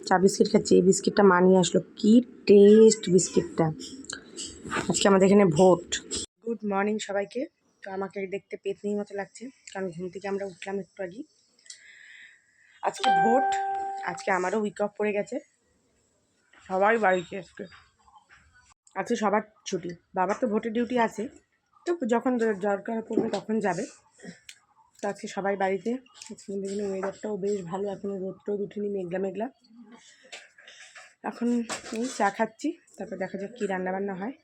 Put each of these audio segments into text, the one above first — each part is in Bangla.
চা বিস্কিট খাচ্ছি। এই বিস্কিটটা মা নিয়ে আসলো, কি টেস্ট বিস্কিটটা। আজকে আমাদের এখানে ভোট। গুড মর্নিং সবাইকে। তো আমাকে দেখতে পেতনির মতো লাগছে, কারণ ঘুম থেকে আমরা উঠলাম একটু আগে। আজকে ভোট, আজকে আমারও উইক অফ পড়ে গেছে, সবাই বাড়িতে আজকে সবার ছুটি। বাবার তো ভোটের ডিউটি আছে, তো যখন দরকার পড়বে তখন যাবে। তো আজকে সবাই বাড়িতে। দেখুন ওয়েদারটাও বেশ ভালো, এখনও রোদ টোদ উঠেনি, মেঘলা মেঘলা। এখন এই চা খাচ্ছি, তারপর দেখা যাক কী রান্নাবান্না হয়।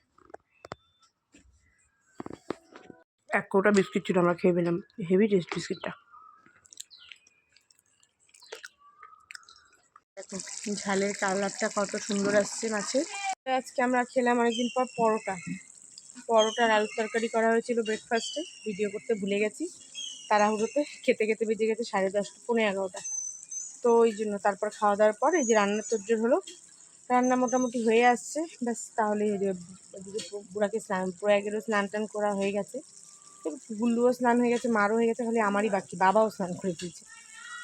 এক কৌটা বিস্কিট ছিল, আমরা খেয়ে পেলাম। হেভি টেস্ট বিস্কিটটা। দেখো ঝালের কালারটা কত সুন্দর আসছে মাছের। আজকে আমরা খেলাম অনেকদিন পর পরোটার আলু তরকারি করা হয়েছিল ব্রেকফাস্টে। ভিডিও করতে ভুলে গেছি, তাড়াহুড়োতে খেতে খেতে বেজে গেছে 10:30 পৌনে 11টা। তো ওই জন্য তারপর খাওয়া দাওয়ার পর এই যে রান্নার তোড়জোড় হলো। রান্না মোটামুটি হয়ে আসছে, ব্যাস তাহলেই বুড়াকে প্রয়াগেরও স্নান টান করা হয়ে গেছে, গুল্লুও স্নান হয়ে গেছে, মারও হয়ে গেছে, খালি আমারই বাকি। বাবাও স্নান করে ফেলছে।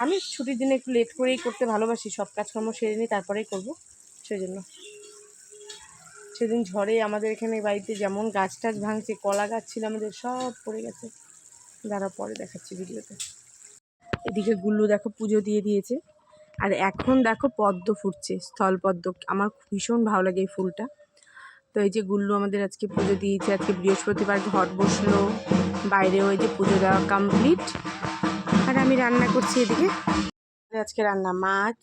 আমি ছুটির দিনে একটু লেট করেই করতে ভালোবাসি, সব কাজকর্ম সেরে নিই তারপরেই করবো। সেই জন্য সেদিন ঝড়ে আমাদের এখানে বাড়িতে যেমন গাছ টাছ ভাঙছে, কলা গাছ ছিল আমাদের, সব পড়ে গেছে। দাঁড়া পরে দেখাচ্ছি ভিডিওতে। এদিকে গুল্লু দেখো পুজো দিয়ে দিয়েছে, আর এখন দেখো পদ্ম ফুটছে, স্থলপদ্ম। আমার ভীষণ ভালো লাগে এই ফুলটা। তো এই যে গুল্লু আমাদের আজকে পুজো দিয়েছে। আজকে বৃহস্পতিবার ঘট বসলো, বাইরেও এই যে পুজো দেওয়া কমপ্লিট। আর আমি রান্না করছি এদিকে। আজকে রান্না মাছ,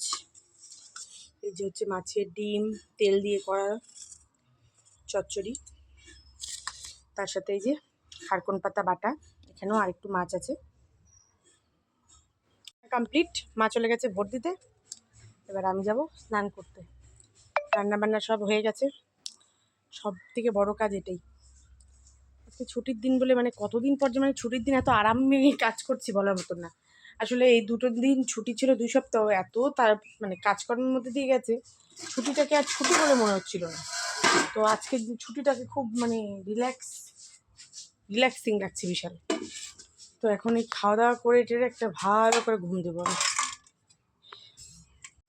এই যে হচ্ছে মাছের ডিম তেল দিয়ে করা চচ্চড়ি, তার সাথে এই যে খারকন পাতা বাটা, এখানেও আরেকটু মাছ আছে। কমপ্লিট, মা চলে গেছে ভোট দিতে, এবার আমি যাব স্নান করতে। রান্না বান্না সব হয়ে গেছে, সব থেকে বড় কাজ এটাই। আজকে ছুটির দিন বলে মানে কতদিন পর যে ছুটির দিন এত আরামে কাজ করছি বলার মতো না। আসলে এই দুটো দিন ছুটি ছিল, 2 সপ্তাহ, এত তার কাজকর্মের মধ্যে দিয়ে গেছে, ছুটিটাকে আর ছুটি বলে মনে হচ্ছিল না। তো আজকে ছুটিটাকে খুব রিল্যাক্সিং লাগছে বিশাল। তো এখন এই খাওয়া দাওয়া করে এটার একটা ভালো করে ঘুম দেবো আমি।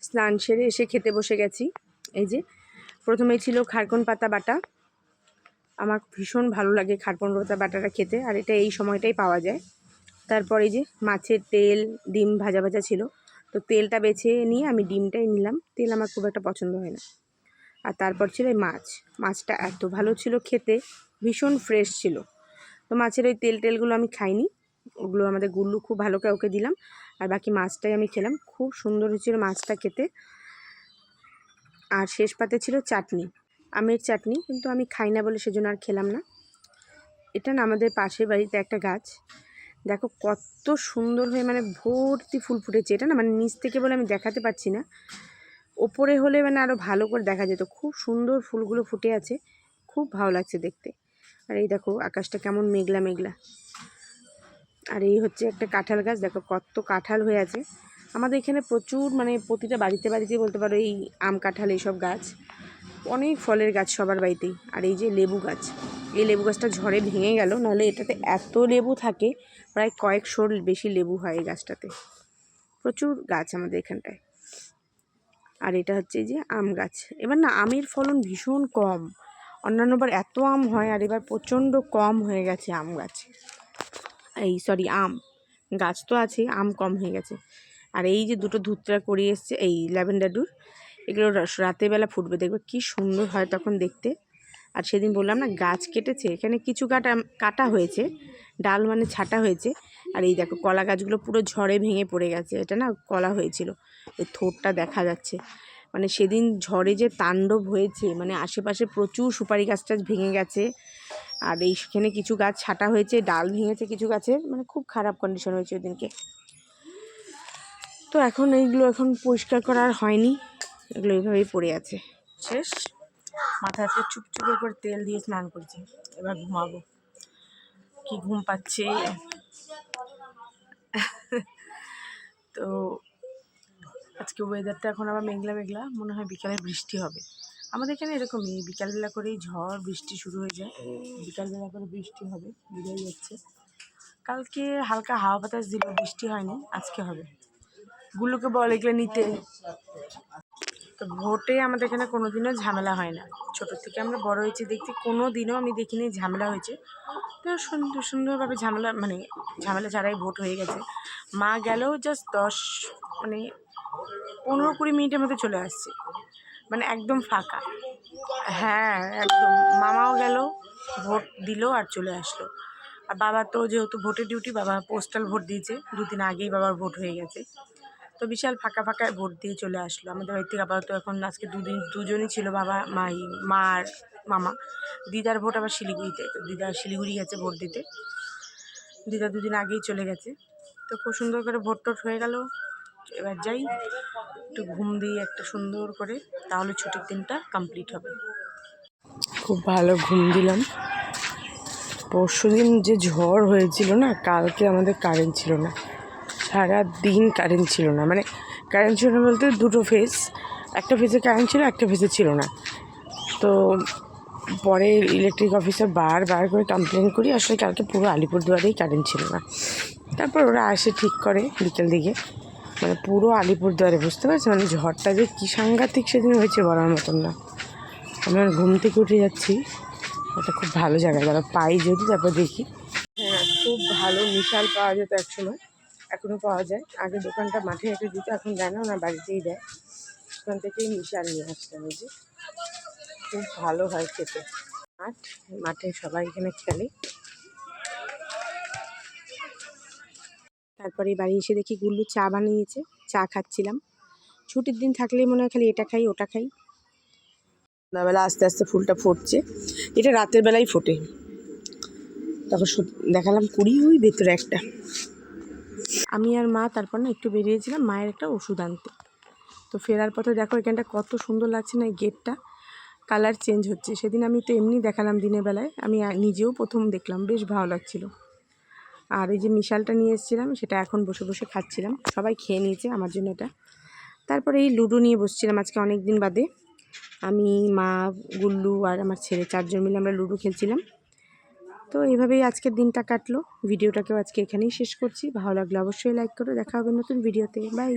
স্নান সেরে এসে খেতে বসে গেছি। এই যে প্রথমেই ছিল খারকন পাতা বাটা। আমার ভীষণ ভালো লাগে খারকন পাতা বাটাটা খেতে, আর এটা এই সময়টাই পাওয়া যায়। তারপর এই যে মাছের তেল, ডিম ভাজা ভাজা ছিল, তো তেলটা বেছে নিয়ে আমি ডিমটাই নিলাম। তেল আমার খুব একটা পছন্দ হয় না। আর তারপর ছিল এই মাছটা এত ভালো ছিল খেতে, ভীষণ ফ্রেশ ছিল। তো মাছের ওই তেলগুলো আমি খাইনি, ওগুলো আমাদের গুল্লু খুব ভালো করে ওকে দিলাম, আর বাকি মাছটাই আমি খেলাম। খুব সুন্দর হয়েছিল মাছটা খেতে। আর শেষ পাতে ছিল চাটনি, আমের চাটনি, কিন্তু আমি খাই না বলে সেজন্য আর খেলাম না। এটা না আমাদের পাশের বাড়িতে একটা গাছ, দেখো কত সুন্দর হয়ে ভর্তি ফুল ফুটেছে। এটা না নিচ থেকে বলে আমি দেখাতে পারছি না, ওপরে হলে আরও ভালো করে দেখা যেত। খুব সুন্দর ফুলগুলো ফুটে আছে, খুব ভালো লাগছে দেখতে। আর এই দেখো আকাশটা কেমন মেঘলা মেঘলা। আর এই হচ্ছে একটা কাঁঠাল গাছ, দেখো কত কাঁঠাল হয়ে আছে। আমাদের এখানে প্রচুর প্রতিটা বাড়িতে বাড়িতে বলতে পারো এই আম কাঁঠাল এইসব গাছ, অনেক ফলের গাছ সবার বাড়িতেই। আর এই যে লেবু গাছ, এই লেবু গাছটা ঝড়ে ভেঙে গেল, নাহলে এটাতে এত লেবু থাকে, প্রায় কয়েকশোর বেশি লেবু হয় এই গাছটাতে। প্রচুর গাছ আমাদের এখানটায়। আর এটা হচ্ছে এই যে আম গাছ। এবার না আমের ফলন ভীষণ কম, অন্যান্যবার এত আম হয়, আর এবার প্রচণ্ড কম হয়ে গেছে আম গাছ, আম গাছ তো আছে, আম কম হয়ে গেছে। আর এই যে দুটো ধুতরা করে এসছে, এই ল্যাভেন্ডার, এগুলো রাতেরবেলা ফুটবে, দেখবে কি সুন্দর হয় তখন দেখতে। আর সেদিন বললাম না গাছ কেটেছে, এখানে কিছু কাটা হয়েছে, ডাল ছাটা হয়েছে। আর এই দেখো কলা গাছগুলো পুরো ঝড়ে ভেঙে পড়ে গেছে। এটা না কলা হয়েছিল, ওই থোরটা দেখা যাচ্ছে। সেদিন ঝড়ে যে তাণ্ডব হয়েছে, আশেপাশে প্রচুর সুপারি গাছ টাছ ভেঙে গেছে। আর এইখানে কিছু গাছ ছাটা হয়েছে, ডাল ভেঙেছে কিছু গাছের, খুব খারাপ কন্ডিশন হয়েছে ওদিনকে। তো এখন এইগুলো এখন পরিষ্কার করা আর হয়নি, এগুলো এইভাবেই পড়ে আছে। শেষ, মাথায় আজকে চুপচুপে করে তেল দিয়ে স্নান করছি, এবার ঘুমাবো। কি ঘুম পাচ্ছে। তো আজকে ওয়েদারটা এখন আবার মেঘলা মেঘলা, মনে হয় বিকালে বৃষ্টি হবে। আমাদের এখানে এরকমই, বিকালবেলা করেই ঝড় বৃষ্টি শুরু হয়ে যায়, বিকালবেলা করে বৃষ্টি হবে বোঝাই যাচ্ছে। কালকে হালকা হাওয়া বাতাস দিল, বৃষ্টি হয়নি, আজকে হবে। গুলোকে বল এগুলো নিতে। ভোটে আমাদের এখানে কোনো দিনও ঝামেলা হয় না। ছোটোর থেকে আমরা বড় হয়েছি দেখছি, কোনো দিনও আমি দেখিনি ঝামেলা হয়েছে। তো সুন্দরভাবে ঝামেলা ছাড়াই ভোট হয়ে গেছে। মা গেলেও জাস্ট 15-20 মিনিটের মধ্যে চলে আসছে, মানে একদম ফাঁকা। হ্যাঁ একদম, মামাও গেল, ভোট দিল আর চলে আসলো। আর বাবা তো যেহেতু ভোটের ডিউটি, বাবা পোস্টাল ভোট দিয়েছে, 2 দিন আগেই বাবার ভোট হয়ে গেছে। তো বিশাল ফাঁকায় ভোট দিয়ে চলে আসলো। আমাদের বাড়ি থেকে আপাতত এখন আজকে দুজনই ছিল, বাবা মা আর মামা। দিদার ভোট আবার শিলিগুড়িতে, তো দিদা শিলিগুড়ি গেছে ভোট দিতে। দিদা 2 দিন আগেই চলে গেছে। তো খুব সুন্দর করে ভোট টোট হয়ে গেল। এবার যাই একটু ঘুম দিই একটা সুন্দর করে, তাহলে ছুটির দিনটা কমপ্লিট হবে। খুব ভালো ঘুম দিলাম। পরশুদিন যে ঝড় হয়েছিল না, কালকে আমাদের কারেন্ট ছিল না, সারা দিন কারেন্ট ছিল না। মানে কারেন্ট ছিল না বলতে 2টো ফেজ, একটা ফেজে কারেন্ট ছিল, একটা ফেজে ছিল না। তো পরে ইলেকট্রিক অফিসার বার করে কমপ্লেন করি, আসলে কালকে পুরো আলিপুরদুয়ারেই কারেন্ট ছিল না। তারপর ওরা আসে ঠিক করে বিকেল দিকে, মানে পুরো আলিপুরদুয়ারে, বুঝতে পারছি মানে ঝড়টা যে কী সাংঘাতিক সেদিন হয়েছে বলার মতন না। আমি ঘুম থেকে উঠে যাচ্ছি, এটা খুব ভালো জায়গা, যারা পাই যদি তারপর দেখি। হ্যাঁ খুব ভালো মিশাল পাওয়া যেত একসময়, এখনও পাওয়া যায়। আগে দোকানটা মাঠে রেখে দিত, এখন দেয় না, ওনার বাড়িতেই দেয়। ওখান থেকেই মিশাল নিয়ে আসতাম। এই যে খুব ভালো হয় খেতে। মাঠে সবাই এখানে খেলে। তারপরে বাড়ি এসে দেখি গুল্লু চা বানিয়েছে, চা খাচ্ছিলাম। ছুটির দিন থাকলেই মনে হয় খালি এটা খাই ওটা খাই। সন্ধ্যাবেলা আস্তে আস্তে ফুলটা ফুটছে, এটা রাতের বেলায় ফোটে। তখন দেখালাম কুড়ি, ওই ভেতরে একটা। আমি আর মা তারপর না একটু বেরিয়েছিলাম মায়ের একটা ওষুধ আনতে। তো ফেরার পথে দেখো এখানটা কত সুন্দর লাগছে না, এই গেটটা কালার চেঞ্জ হচ্ছে। সেদিন আমি তো এমনি দেখালাম দিনের বেলায়, আমি নিজেও প্রথম দেখলাম, বেশ ভালো লাগছিল। আর এই যে মিশালটা নিয়ে এসেছিলাম, সেটা এখন বসে বসে খাচ্ছিলাম। সবাই খেয়ে নিয়েছে, আমার জন্য এটা। তারপরে এই লুডো নিয়ে বসছিলাম আজকে অনেক দিন বাদে। আমি, মা, গুল্লু আর আমার ছেলে 4 জন মিলে আমরা লুডো খেলছিলাম। তো এইভাবেই আজকের দিনটা কাটলো। ভিডিওটাকেও আজকে এখানেই শেষ করছি। ভালো লাগলে অবশ্যই লাইক করো। দেখা হবে নতুন ভিডিওতে। বাই।